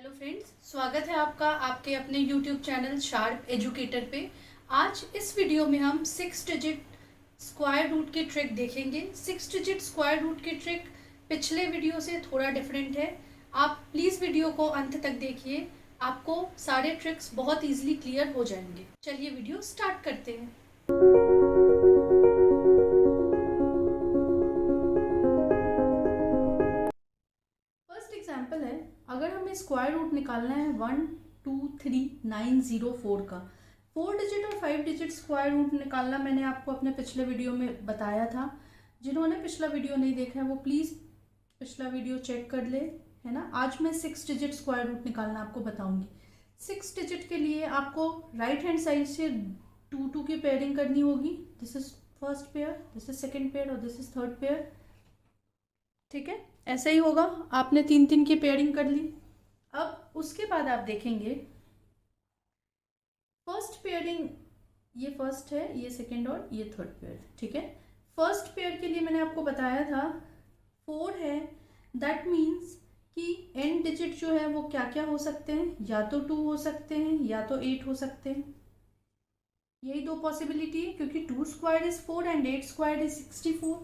Hello friends, स्वागत है आपका आपके अपने यूट्यूब चैनल शार्प एजुकेटर पे। आज इस वीडियो में हम 6 डिजिट स्क्वायर रूट की ट्रिक देखेंगे। 6 डिजिट स्क्वायर रूट की ट्रिक पिछले वीडियो से थोड़ा डिफरेंट है। आप प्लीज़ वीडियो को अंत तक देखिए, आपको सारे ट्रिक्स बहुत इजीली क्लियर हो जाएंगे। चलिए वीडियो स्टार्ट करते हैं। फर्स्ट एग्जाम्पल है, अगर हमें स्क्वायर रूट निकालना है 123,904 का। 4 डिजिट और 5 डिजिट स्क्वायर रूट निकालना मैंने आपको अपने पिछले वीडियो में बताया था। जिन्होंने पिछला वीडियो नहीं देखा है वो प्लीज़ पिछला वीडियो चेक कर ले, है ना। आज मैं 6 डिजिट स्क्वायर रूट निकालना आपको बताऊंगी। 6 डिजिट के लिए आपको राइट हैंड साइड से 2 की पेयरिंग करनी होगी। This is first pair, this is second pair और दिस इज थर्ड पेयर। ठीक है, ऐसा ही होगा। आपने 3 की पेयरिंग कर ली। अब उसके बाद आप देखेंगे फर्स्ट पेयरिंग, ये फर्स्ट है, ये सेकंड और ये थर्ड पेयर। ठीक है, फर्स्ट पेयर के लिए मैंने आपको बताया था 4 है। दैट मीन्स कि एंड डिजिट जो है वो क्या क्या हो सकते हैं, या तो 2 हो सकते हैं या तो 8 हो सकते हैं। यही दो पॉसिबिलिटी है, क्योंकि 2 square is 4 and 8 square is 64।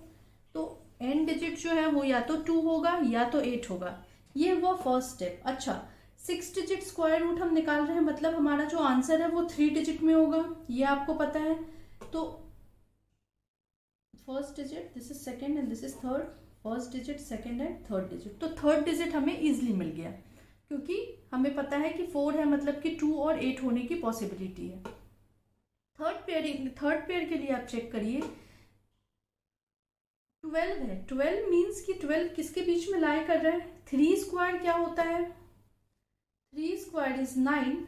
तो एंड डिजिट जो है वो या तो 2 होगा या तो 8 होगा। ये हुआ फर्स्ट स्टेप। अच्छा, 6 डिजिट स्क्वायर रूट हम निकाल रहे हैं, मतलब हमारा जो आंसर है वो 3 डिजिट में होगा, ये आपको पता है। तो first digit, this is second and this is third. First digit, second and third digit. तो थर्ड डिजिट हमें इजिली मिल गया, क्योंकि हमें पता है कि 4 है, मतलब कि 2 और 8 होने की पॉसिबिलिटी है। थर्ड पेयर के लिए आप चेक करिए, 12 है। 12 मीन्स कि 12 किसके बीच में लाई कर रहा है। 3 स्क्वायर क्या होता है, 3 square is 9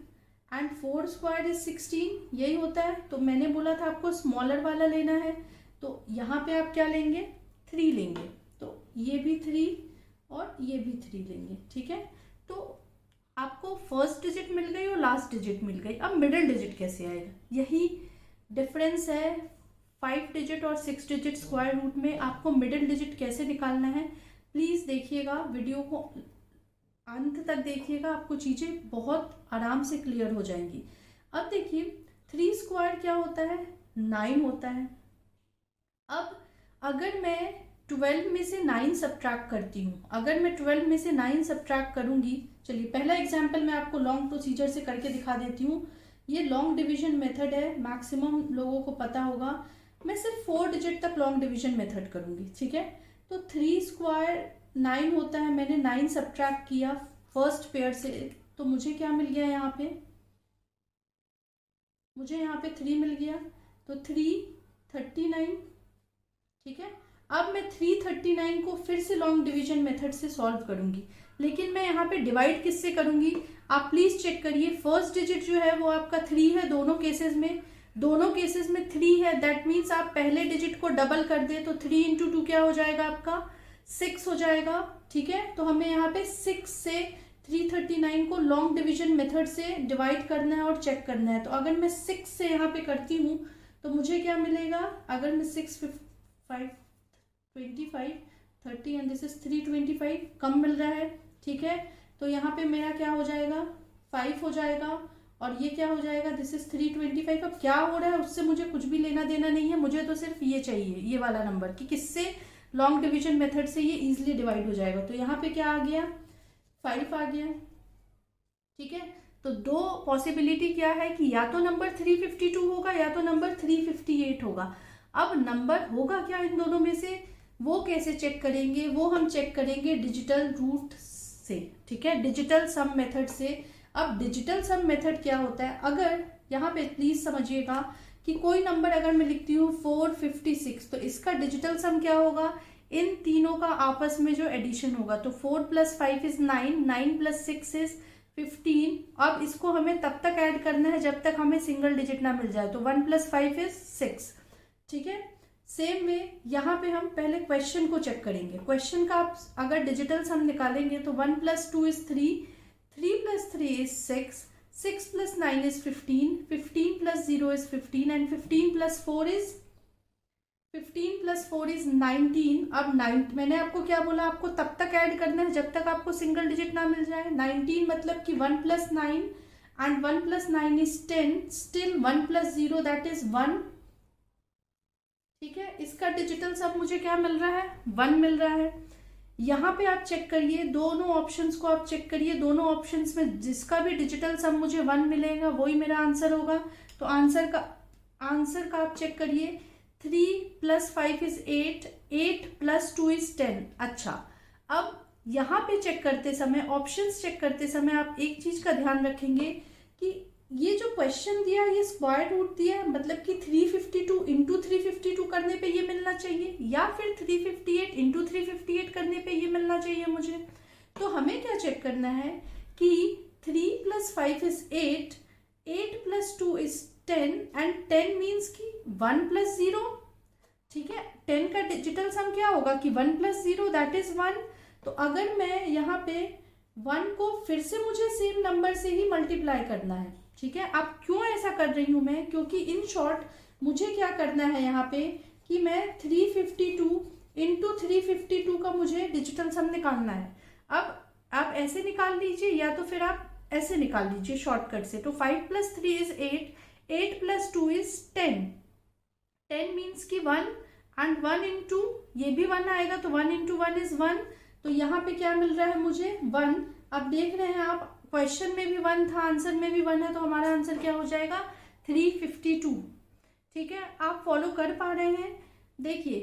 and 4 square is 16, यही होता है। तो मैंने बोला था आपको स्मॉलर वाला लेना है, तो यहाँ पे आप क्या लेंगे, 3 लेंगे। तो ये भी 3 और ये भी 3 लेंगे। ठीक है, तो आपको फर्स्ट डिजिट मिल गई और लास्ट डिजिट मिल गई। अब मिडिल डिजिट कैसे आएगा, यही डिफरेंस है 5 डिजिट और 6 डिजिट स्क्वायर रूट में। आपको मिडिल डिजिट कैसे निकालना है, प्लीज़ देखिएगा, वीडियो को अंत तक देखिएगा, आपको चीज़ें बहुत आराम से क्लियर हो जाएंगी। अब देखिए 3 स्क्वायर क्या होता है, 9 होता है। अब अगर मैं 12 में से 9 सब्ट्रैक्ट करती हूँ, अगर मैं 12 में से 9 सब्ट्रैक्ट करूँगी, चलिए पहला एग्जाम्पल मैं आपको लॉन्ग प्रोसीजर से करके दिखा देती हूँ। ये लॉन्ग डिवीजन मेथड है, मैक्सिमम लोगों को पता होगा। मैं सिर्फ 4 डिजिट तक लॉन्ग डिवीजन मेथड करूँगी। ठीक है, तो 3 स्क्वायर 9 होता है, मैंने 9 सब्ट्रैक्ट किया फर्स्ट पेयर से, तो मुझे क्या मिल गया यहाँ पे, मुझे यहाँ पे 3 मिल गया। तो 3 39। ठीक है, अब मैं 339 को फिर से लॉन्ग डिवीजन मेथड से सॉल्व करूंगी, लेकिन मैं यहाँ पे डिवाइड किससे करूंगी, आप प्लीज चेक करिए। फर्स्ट डिजिट जो है वो आपका 3 है, दोनों केसेस में, दोनों केसेस में 3 है। दैट मीन्स आप पहले डिजिट को डबल कर दे, तो 3 इंटू 2 क्या हो जाएगा आपका, 6 हो जाएगा। ठीक है, तो हमें यहाँ पे 6 से 339 को लॉन्ग डिवीजन मेथड से डिवाइड करना है और चेक करना है। तो अगर मैं 6 से यहाँ पे करती हूँ तो मुझे क्या मिलेगा, अगर मैं 25 30 एंड दिस इज 325, कम मिल रहा है। ठीक है, तो यहाँ पे मेरा क्या हो जाएगा, 5 हो जाएगा, और ये क्या हो जाएगा, दिस इज 325। अब क्या हो रहा है उससे मुझे कुछ भी लेना देना नहीं है, मुझे तो सिर्फ ये चाहिए, ये वाला नंबर, कि किससे लॉन्ग डिवीजन मेथड से ये इजिली डिवाइड हो जाएगा। तो यहाँ पे क्या आ गया, 5 आ गया। ठीक है, तो दो पॉसिबिलिटी क्या है कि या तो नंबर 352 होगा या तो नंबर 358 होगा। अब नंबर होगा क्या इन दोनों में से, वो कैसे चेक करेंगे, वो हम चेक करेंगे डिजिटल रूट से। ठीक है, डिजिटल सम मेथड से। अब डिजिटल सम मेथड क्या होता है, अगर यहाँ पे प्लीज समझिएगा कि कोई नंबर अगर मैं लिखती हूँ 456, तो इसका डिजिटल सम क्या होगा, इन तीनों का आपस में जो एडिशन होगा। तो 4 + 5 इज 9, 9 + 6 इज 15। अब इसको हमें तब तक ऐड करना है जब तक हमें सिंगल डिजिट ना मिल जाए। तो 1 + 5 इज 6। ठीक है, सेम वे यहाँ पे हम पहले क्वेश्चन को चेक करेंगे। क्वेश्चन का आप अगर डिजिटल सम निकालेंगे तो 1 + 2 is 3, 3 + 3 is 6, 6 + 9 is 15, 15 + 0 is 15 and 15 + 4 is 15 + 4 is 19। अब 9 मैंने आपको क्या बोला, आपको तब तक ऐड करना है जब तक आपको सिंगल डिजिट ना मिल जाए। 19 मतलब कि 1 + 9 and 1 + 9 is 10, still 1 + 0 that is 1। ठीक है, इसका डिजिटल सम मुझे क्या मिल रहा है, 1 मिल रहा है। यहाँ पे आप चेक करिए, दोनों ऑप्शंस को आप चेक करिए, दोनों ऑप्शंस में जिसका भी डिजिटल सम मुझे 1 मिलेगा वही मेरा आंसर होगा। तो आंसर का आप चेक करिए, 3 + 5 इज 8, 8 + 2 इज 10। अच्छा, अब यहाँ पे चेक करते समय, ऑप्शंस चेक करते समय आप एक चीज का ध्यान रखेंगे कि ये जो क्वेश्चन दिया ये स्क्वायर रूट दिया है, मतलब कि 352 × 352 करने पे ये मिलना चाहिए, या फिर 358 × 358 करने पे ये मिलना चाहिए मुझे। तो हमें क्या चेक करना है कि 3 + 5 इज 8, 8 + 2 इज 10 एंड 10 मीन्स कि 1 + 0। ठीक है, 10 का डिजिटल सम क्या होगा कि 1 + 0 दैट इज 1। तो अगर मैं यहाँ पे 1 को फिर से मुझे सेम नंबर से ही मल्टीप्लाई करना है। ठीक है, अब क्यों ऐसा कर रही हूं मैं, क्योंकि इन शॉर्ट मुझे क्या करना है यहाँ पे कि मैं 352 × 352 का मुझे डिजिटल सम निकालना है। अब आप ऐसे निकाल लीजिए या तो फिर आप ऐसे निकाल लीजिए शॉर्टकट से। तो 5 + 3 इज 8, 8 + 2 इज 10, 10 मीन्स की 1 एंड 1 × ये भी 1 आएगा, तो 1 × 1 इज 1। तो यहाँ पे क्या मिल रहा है मुझे, 1। अब देख रहे हैं आप, क्वेश्चन में भी 1 था, आंसर में भी 1 है, तो हमारा आंसर क्या हो जाएगा, 352। ठीक है, आप फॉलो कर पा रहे हैं। देखिए,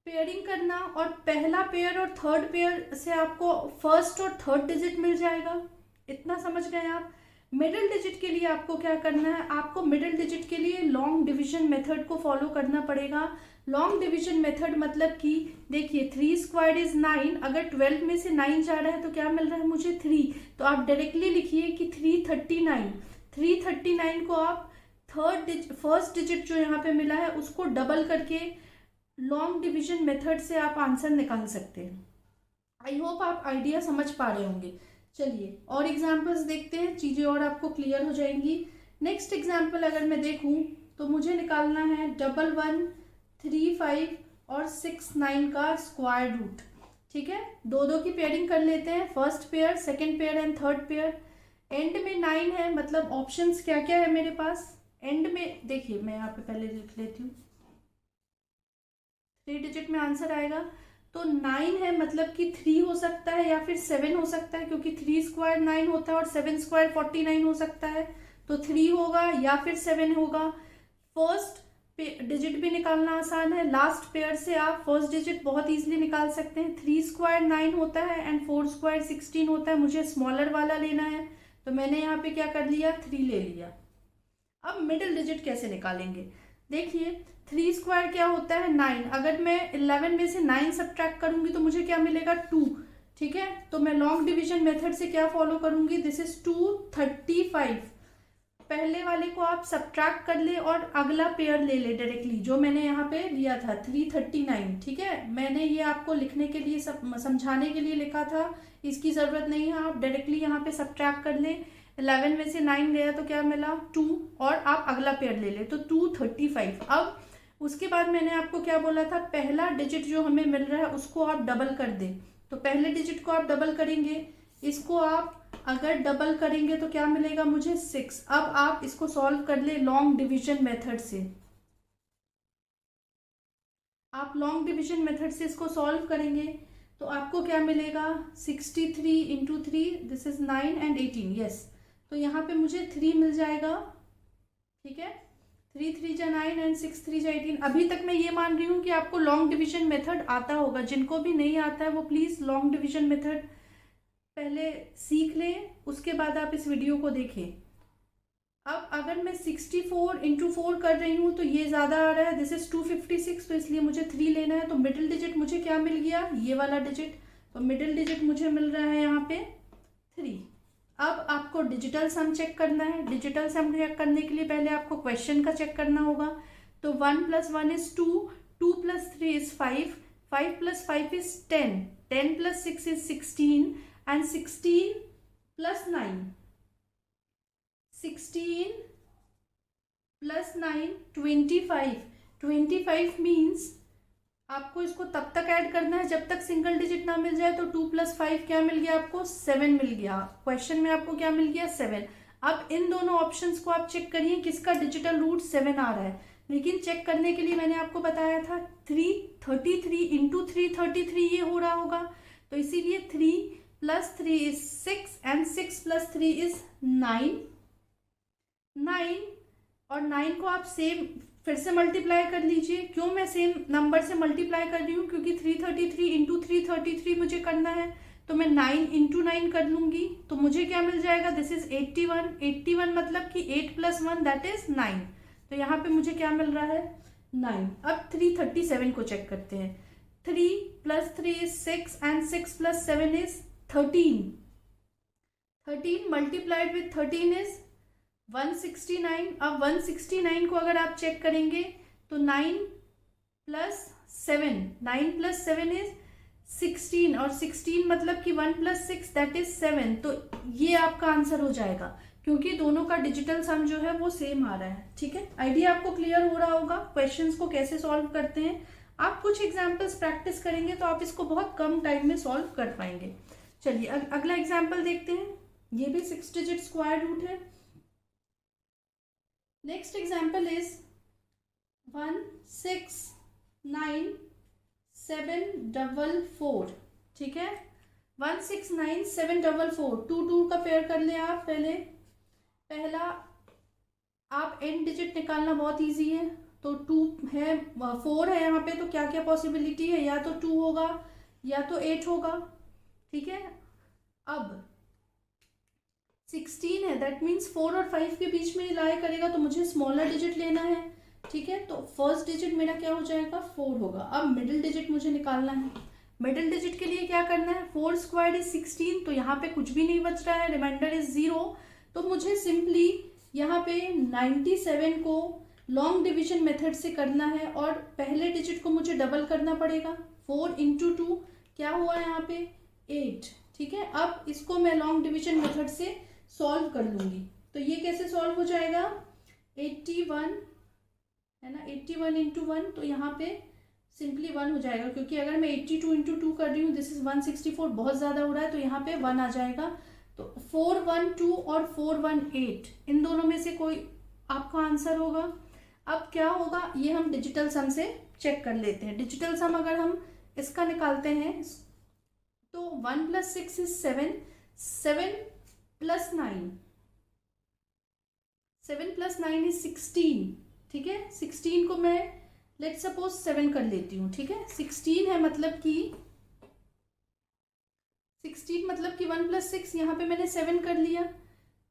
पेयरिंग करना और पहला पेयर और थर्ड पेयर से आपको फर्स्ट और थर्ड डिजिट मिल जाएगा, इतना समझ गए आप। मिडिल डिजिट के लिए आपको क्या करना है, आपको मिडिल डिजिट के लिए लॉन्ग डिवीजन मेथड को फॉलो करना पड़ेगा। लॉन्ग डिवीजन मेथड मतलब कि देखिए 3² इज 9, अगर 12 में से 9 जा रहा है तो क्या मिल रहा है मुझे 3, तो आप डायरेक्टली लिखिए कि 339। 339 को आप फर्स्ट डिजिट जो यहाँ पे मिला है उसको डबल करके लॉन्ग डिवीजन मेथड से आप आंसर निकाल सकते हैं। आई होप आप आइडिया समझ पा रहे होंगे। चलिए और एग्जाम्पल्स देखते हैं, चीजें और आपको क्लियर हो जाएंगी। नेक्स्ट एग्जाम्पल अगर मैं देखूं तो मुझे निकालना है 11, 3, 5 और 6, 9 का स्क्वायर रूट। ठीक है, दो दो की पेयरिंग कर लेते हैं, first pair, second pair and third pair. And में 9 है, मतलब ऑप्शंस क्या क्या है मेरे पास। एंड में देखिए, मैं यहाँ पे पहले लिख लेती हूँ, 3 डिजिट में आंसर आएगा। तो 9 है, मतलब कि 3 हो सकता है या फिर 7 हो सकता है, क्योंकि 3² 9 होता है और 7² 49 हो सकता है। तो 3 होगा या फिर 7 होगा। फर्स्ट डिजिट भी निकालना आसान है, लास्ट पेयर से आप फर्स्ट डिजिट बहुत इजीली निकाल सकते हैं। 3² 9 होता है एंड 4² 16 होता है, मुझे स्मॉलर वाला लेना है, तो मैंने यहाँ पे क्या कर लिया, 3 ले लिया। अब मिडिल डिजिट कैसे निकालेंगे, देखिए 3² क्या होता है 9, अगर मैं 11 में से 9 सब्ट्रैक्ट करूंगी तो मुझे क्या मिलेगा 2। ठीक है, तो मैं लॉन्ग डिवीजन मेथड से क्या फॉलो करूंगी, दिस इज 235। पहले वाले को आप सब्ट्रैक्ट कर ले और अगला पेयर ले ले डायरेक्टली, जो मैंने यहाँ पे लिया था 339। ठीक है, मैंने ये आपको लिखने के लिए समझाने के लिए लिखा था, इसकी जरूरत नहीं है, आप डायरेक्टली यहाँ पे सब्ट्रैक्ट कर ले। 11 में से 9 गया तो क्या मिला 2, और आप अगला पेयर ले ले तो 235। अब उसके बाद मैंने आपको क्या बोला था, पहला डिजिट जो हमें मिल रहा है उसको आप डबल कर दे। तो पहले डिजिट को आप डबल करेंगे, इसको आप अगर डबल करेंगे तो क्या मिलेगा मुझे 6। अब आप इसको सॉल्व कर ले लॉन्ग डिवीजन मेथड से। आप लॉन्ग डिवीजन मेथड से इसको सॉल्व करेंगे तो आपको क्या मिलेगा, 63 × 3, दिस इज 9 एंड 18। यस, तो यहाँ पे मुझे 3 मिल जाएगा। ठीक है, 3 3 जा 9 एंड 6 3 जा 18। अभी तक मैं ये मान रही हूँ कि आपको लॉन्ग डिवीजन मेथड आता होगा, जिनको भी नहीं आता है वो प्लीज़ लॉन्ग डिवीजन मेथड पहले सीख लें, उसके बाद आप इस वीडियो को देखें। अब अगर मैं 64 × 4 कर रही हूँ तो ये ज़्यादा आ रहा है, दिस इज 256, तो इसलिए मुझे 3 लेना है। तो मिडिल डिजिट मुझे क्या मिल गया, ये वाला डिजिट, तो मिडिल डिजिट मुझे मिल रहा है यहाँ पे 3। अब आपको डिजिटल सम चेक करना है। डिजिटल सम चेक करने के लिए पहले आपको क्वेश्चन का चेक करना होगा। तो 1 + 1 is 2, 2 + 3 is 5, 5 + 5 is 10, 10 + 6 is 16 and 16 + 9, 16 + 9 25, 25 means आपको इसको तब तक ऐड करना है जब तक सिंगल डिजिट ना मिल जाए। तो 2 + 5 क्या मिल गया आपको? 7 मिल गया। क्वेश्चन में आपको क्या मिल गया? 7। अब इन दोनों ऑप्शंस को आप चेक करिए किसका डिजिटल रूट 7 आ रहा है। लेकिन चेक करने के लिए मैंने आपको बताया था 333 इंटू 333 ये हो रहा होगा। तो इसीलिए 3 + 3 इज 6 एंड 6 + 3 इज 9। 9 और 9 को आप सेम फिर से मल्टीप्लाई कर लीजिए। क्यों मैं सेम नंबर से मल्टीप्लाई कर रही हूँ? क्योंकि 333 इंटू 333 मुझे करना है। तो मैं 9 इंटू 9 कर लूंगी तो मुझे क्या मिल जाएगा? This is 81। 81 मतलब कि 8 + 1 दैट इज 9। तो यहाँ पे मुझे क्या मिल रहा है? 9। अब 337 को चेक करते हैं। 3 + 3 is 6 and 6 + 7 is 13। 13 multiplied with 13 is 169। अब 169 को अगर आप चेक करेंगे तो 9 + 7 इज 16 और 16 मतलब कि 1 + 6 दैट इज 7। तो ये आपका आंसर हो जाएगा क्योंकि दोनों का डिजिटल सम जो है वो सेम आ रहा है। ठीक है, आइडिया आपको क्लियर हो रहा होगा क्वेश्चंस को कैसे सॉल्व करते हैं। आप कुछ एग्जांपल्स प्रैक्टिस करेंगे तो आप इसको बहुत कम टाइम में सॉल्व कर पाएंगे। चलिए अगला एग्जाम्पल देखते हैं। ये भी 6 डिजिट स्क्वायर रूट है। Next example is 169744। ठीक है, 169744। 2 2 का पेयर कर ले आप। पहला आप एंड डिजिट निकालना बहुत इजी है। तो 2 है, 4 है यहाँ पे, तो क्या क्या पॉसिबिलिटी है? या तो 2 होगा या तो 8 होगा। ठीक है, अब 16 है, दैट मीन्स 4 और 5 के बीच में लाई करेगा तो मुझे स्मॉलर डिजिट लेना है। ठीक है, तो फर्स्ट डिजिट मेरा क्या हो जाएगा? 4 होगा। अब मिडिल डिजिट मुझे निकालना है। मिडिल डिजिट के लिए क्या करना है? 4 स्क्वायर्ड इज 16। तो यहाँ पे कुछ भी नहीं बच रहा है, रिमाइंडर इज 0। तो मुझे सिंपली यहाँ पे 97 को लॉन्ग डिविजन मेथड से करना है और पहले डिजिट को मुझे डबल करना पड़ेगा। 4 × 2 क्या हुआ यहाँ पे? 8। ठीक है, अब इसको मैं लॉन्ग डिविजन मेथड से सॉल्व कर लूंगी। तो ये कैसे सॉल्व हो जाएगा? 81 है ना, 81 × 1। तो यहाँ पे सिंपली 1 हो जाएगा क्योंकि अगर मैं 82 × 2 कर रही हूँ, दिस इज 164, बहुत ज़्यादा हो रहा है, तो यहाँ पे 1 आ जाएगा। तो 412 और 418 इन दोनों में से कोई आपका आंसर होगा। अब क्या होगा ये हम डिजिटल सम से चेक कर लेते हैं। डिजिटल सम अगर हम इसका निकालते हैं तो 1 + 6 इज 7, 7 + 9, 7 + 9 इज 16। ठीक है, 16 को मैं लेट सपोज 7 कर लेती हूँ। ठीक है, 16 है मतलब कि 16 मतलब कि 1 + 6, यहाँ पे मैंने 7 कर लिया।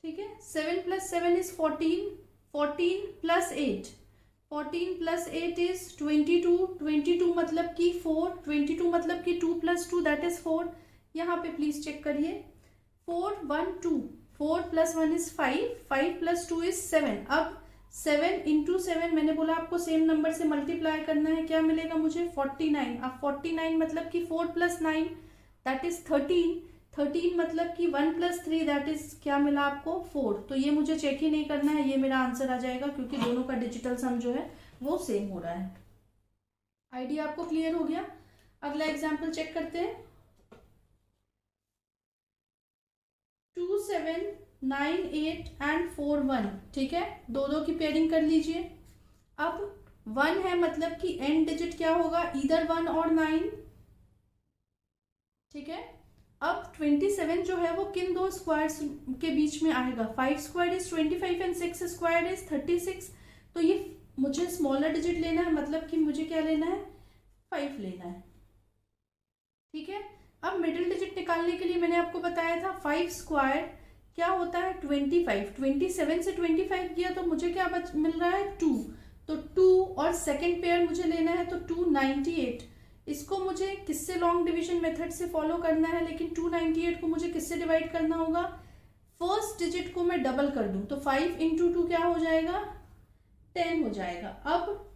ठीक है, 7 + 7 इज 14, 14 + 8, 14 + 8 इज 22, 22 मतलब कि 4, 22 मतलब कि 2 + 2 दैट इज 4। यहाँ पे प्लीज चेक करिए, 4 1 2, 4 + 1 इज 5, 5 + 2 इज 7। अब 7 × 7 मैंने बोला आपको सेम नंबर से मल्टीप्लाई करना है। क्या मिलेगा मुझे? 49। अब 49 मतलब कि 4 + 9 दैट इज 13, 13 मतलब कि 1 + 3 दैट इज क्या मिला आपको? 4। तो ये मुझे चेक ही नहीं करना है, ये मेरा आंसर आ जाएगा क्योंकि दोनों का डिजिटल सम जो है वो सेम हो रहा है। आइडिया आपको क्लियर हो गया। अगला एग्जाम्पल चेक करते हैं। 2 7 9 8 एंड 4 1। ठीक है, दो दो की पेयरिंग कर लीजिए। अब 1 है मतलब कि एंड डिजिट क्या होगा? इधर 1 और 9। ठीक है, अब 27 जो है वो किन दो स्क्वायर्स के बीच में आएगा? 5 square is 25 and 6 square is 36। तो ये मुझे स्मॉलर डिजिट लेना है, मतलब कि मुझे क्या लेना है? 5 लेना है। ठीक है, अब मिडिल डिजिट निकालने के लिए मैंने आपको बताया था 5 स्क्वायर क्या होता है? 25। 27 से 25 किया तो मुझे क्या मिल रहा है? 2। तो 2 और सेकेंड पेयर मुझे लेना है तो 298। इसको मुझे किससे लॉन्ग डिवीजन मेथड से फॉलो करना है, लेकिन 298 को मुझे किससे डिवाइड करना होगा? फर्स्ट डिजिट को मैं डबल कर दूं तो 5 × 2 क्या हो जाएगा? 10 हो जाएगा। अब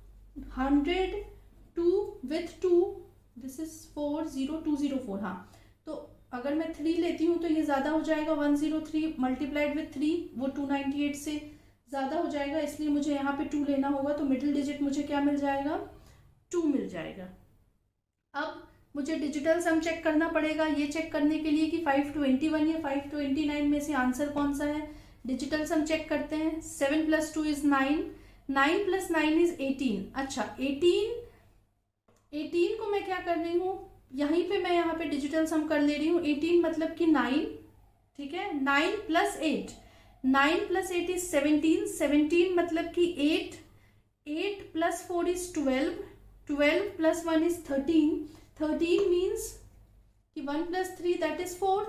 102 विथ 2 दिस इज 40204। हाँ, तो अगर मैं 3 लेती हूँ तो ये ज़्यादा हो जाएगा, 103 मल्टीप्लाइड विथ 3 वो 298 से ज़्यादा हो जाएगा, इसलिए मुझे यहाँ पे 2 लेना होगा। तो मिडिल डिजिट मुझे क्या मिल जाएगा, 2 मिल जाएगा। अब मुझे डिजिटल सम चेक करना पड़ेगा, ये चेक करने के लिए कि 521 या 529 में से आंसर कौन सा है। डिजिटल सम चेक करते हैं। 7 + 2 = 9, 9 + 9 = 18। अच्छा 18 को मैं क्या कर रही हूँ, यहीं पे मैं यहाँ पे डिजिटल सम कर ले रही हूँ। 18 मतलब कि 9, ठीक है। 9 + 8, 9 + 8 = 17, 17 मतलब कि 8, 8 + 4 = 12, 12 + 1 = 13, 13 मीन्स कि 1 + 3 दैट इज 4।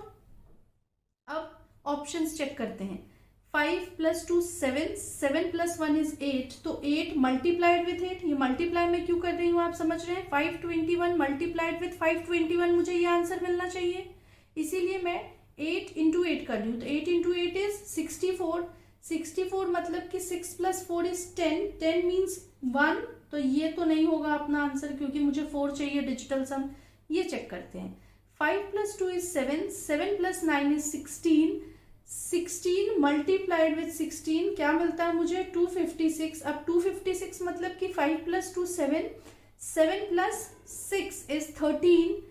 अब ऑप्शंस चेक करते हैं। 5 + 2 7, 7 + 1 = 8, तो 8 मल्टीप्लाइड विथ 8, ये मल्टीप्लाई मैं क्यों कर रही हूँ आप समझ रहे हैं। 521 मल्टीप्लाइड विथ 521, मुझे ये आंसर मिलना चाहिए, इसीलिए मैं 8 × 8 कर रही हूँ। तो 8 × 8 = 64, 64 मतलब कि 6 + 4 = 10, 10 मीन्स 1, तो ये तो नहीं होगा अपना आंसर क्योंकि मुझे 4 चाहिए डिजिटल सम। ये चेक करते हैं। 5 + 2 = 7, 7 + 9 = 16, 16 मल्टीप्लाइड विथ 16 क्या मिलता है मुझे, 256। अब 256 मतलब कि 5 + 2 7, 7 + 6 = 13,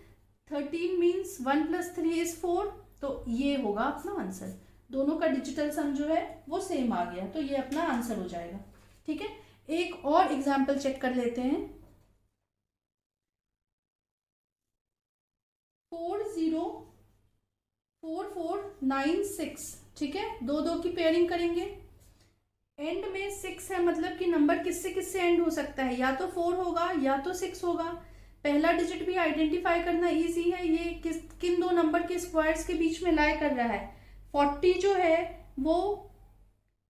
13 मीन्स 1 + 3 = 4, तो ये होगा अपना आंसर। दोनों का डिजिटल सम जो है वो सेम आ गया, तो ये अपना आंसर हो जाएगा। ठीक है, एक और एग्जाम्पल चेक कर लेते हैं। 404496, ठीक है, 2 2 की पेयरिंग करेंगे। एंड में 6 है, मतलब कि नंबर किससे किससे एंड हो सकता है, या तो 4 होगा या तो 6 होगा। पहला डिजिट भी आइडेंटिफाई करना इजी है, ये किन दो नंबर के स्क्वायर्स के बीच में लाई कर रहा है। 40 जो है वो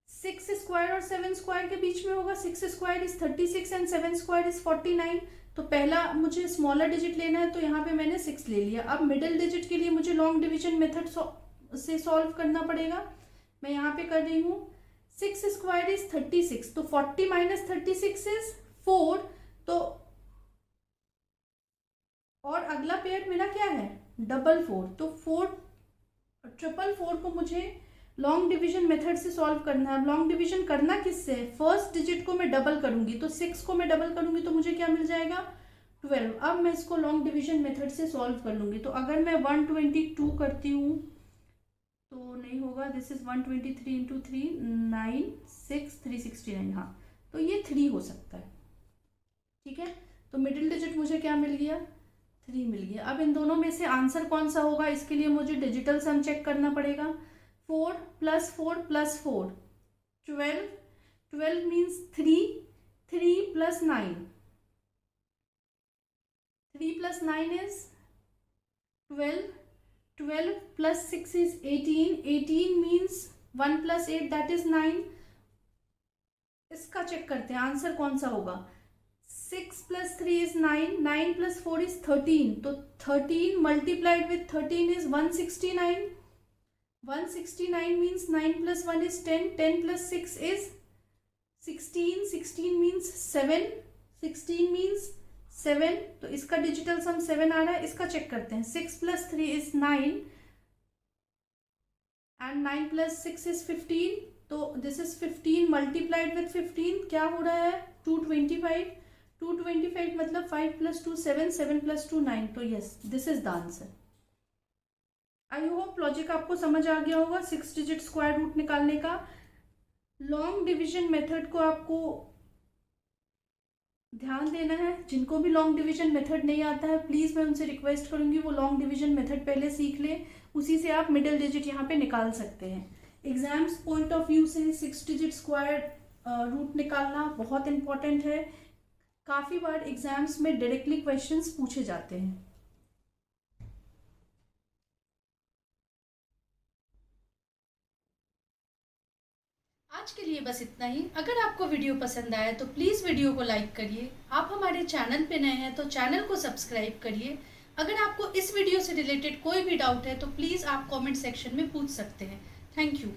6 स्क्वायर और 7 स्क्वायर के बीच में होगा। 6 स्क्वायर = 36 एंड 7 स्क्वायर = 49। तो पहला मुझे स्मॉलर डिजिट लेना है, तो यहाँ पे मैंने 6 ले लिया। अब मिडिल डिजिट के लिए मुझे लॉन्ग डिवीजन मेथड से सॉल्व करना पड़ेगा। मैं यहाँ पे कर रही हूँ। 6 स्क्वायर = 36, तो 40 - 36 = 4। तो और अगला पेयर मेरा क्या है, 444। तो 444 को मुझे लॉन्ग डिवीजन मेथड से सॉल्व करना है। लॉन्ग डिवीजन करना किससे, फर्स्ट डिजिट को मैं डबल करूंगी, तो 6 को मैं डबल करूंगी तो मुझे क्या मिल जाएगा, 12। अब मैं इसको लॉन्ग डिवीजन मेथड से सॉल्व कर लूंगी। तो अगर मैं 122 करती हूँ तो नहीं होगा, दिस इज 123 × 3 9 6 369, हाँ, तो ये 3 हो सकता है। ठीक है, तो मिडिल डिजिट मुझे क्या मिल गया, 3 मिल गया। अब इन दोनों में से आंसर कौन सा होगा, इसके लिए मुझे डिजिटल सम चेक करना पड़ेगा। 4 + 4 + 4 12, 12 मीन्स 3, 3 + 9, 3 + 9 = 12, 12 + 6 = 18, 18 मीन्स 1 + 8 दैट इज 9। इसका चेक करते हैं आंसर कौन सा होगा। 6 + 3 = 9, 9 + 4 = 13, तो 13 multiplied with 13 = 169, 169 means 9 + 1 = 10, 10 + 6 = 16, 16 means 7, 16 means 7, तो इसका डिजिटल सम 7 आ रहा है। इसका चेक करते हैं। 6 + 3 = 9 एंड 9 + 6 = 15, तो दिस इज 15 मल्टीप्लाइड विथ 15 क्या हो रहा है, 225, 225 मतलब 5 + 2 7, 7 + 2 9, तो yes this is the answer. I hope logic आपको समझ आ गया होगा 6 डिजिट स्क्वायर रूट निकालने का। लॉन्ग डिवीजन मेथड को आपको ध्यान देना है। जिनको भी लॉन्ग डिवीजन मेथड नहीं आता है, प्लीज़ मैं उनसे रिक्वेस्ट करूंगी वो लॉन्ग डिवीजन मेथड पहले सीख ले, उसी से आप मिडिल डिजिट यहाँ पे निकाल सकते हैं। एग्जाम्स पॉइंट ऑफ व्यू से 6 डिजिट स्क्वायर रूट निकालना बहुत इंपॉर्टेंट है। काफ़ी बार एग्जाम्स में डायरेक्टली क्वेश्चंस पूछे जाते हैं। आज के लिए बस इतना ही। अगर आपको वीडियो पसंद आया तो प्लीज़ वीडियो को लाइक करिए। आप हमारे चैनल पे नए हैं तो चैनल को सब्सक्राइब करिए। अगर आपको इस वीडियो से रिलेटेड कोई भी डाउट है तो प्लीज़ आप कमेंट सेक्शन में पूछ सकते हैं। Thank you.